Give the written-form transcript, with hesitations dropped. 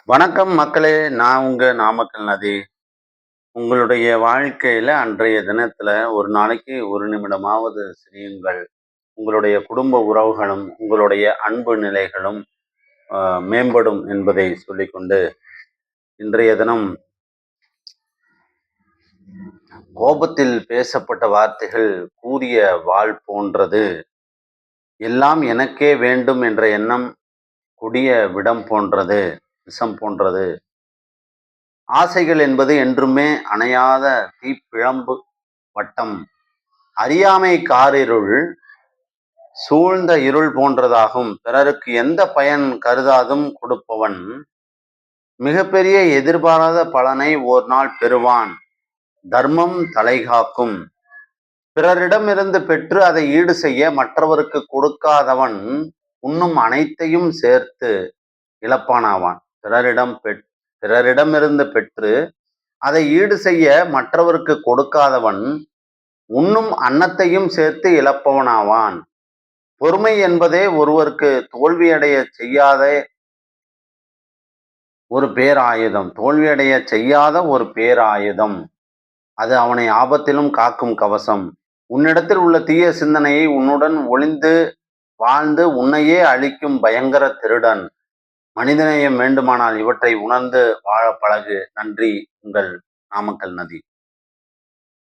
வணக்கம் மக்களே! நான் உங்க நாமக்கல் நதி. உங்களுடைய வாழ்க்கையில அன்றைய தினத்துல ஒரு நாளைக்கு 1 நிமிடமாவது சிரியுங்கள். உங்களுடைய குடும்ப உறவுகளும், உங்களுடைய அன்பு நிலைகளும் மேம்படும் என்பதை சொல்லிக்கொண்டு, இன்றைய தினம் கோபத்தில் பேசப்பட்ட வார்த்தைகள் கூரிய வாள் போன்றது. எல்லாம் எனக்கே வேண்டும் என்ற எண்ணம் கொடிய விடம் போன்றது, விஷம் போன்றது. ஆசைகள் என்பது என்றுமே அணையாத தீப்பிழம்பு வட்டம். அறியாமை காரிருள் சூழ்ந்த இருள் போன்றதாகும். பிறருக்கு எந்த பயன் கருதாதும் கொடுப்பவன் மிகப்பெரிய எதிர்பாராத பலனை ஓர் நாள் பெறுவான். தர்மம் தலைகாக்கும். பிறரிடமிருந்து பெற்று அதை ஈடு செய்ய மற்றவருக்கு கொடுக்காதவன் உண்ணும் அனைத்தையும் சேர்த்து இழப்பானாவான். பிறரிடமிருந்து பெற்று அதை ஈடு செய்ய மற்றவருக்கு கொடுக்காதவன் உண்ணும் அன்னத்தையும் சேர்த்து இழப்பவனாவான். பொறுமை என்பதே ஒருவருக்கு தோல்வியடைய செய்யாத ஒரு பேராயுதம். தோல்வியடைய செய்யாத ஒரு பேராயுதம். அது அவனை ஆபத்திலும் காக்கும் கவசம். உன்னிடத்தில் உள்ள தீய சிந்தனையை உன்னுடன் ஒளிந்து வாழ்ந்து உன்னையே அழிக்கும் பயங்கர திருடன். மனிதநேயம் வேண்டுமானால் இவற்றை உணர்ந்து வாழ பழகு. நன்றி. உங்கள் நாமக்கல் நதி.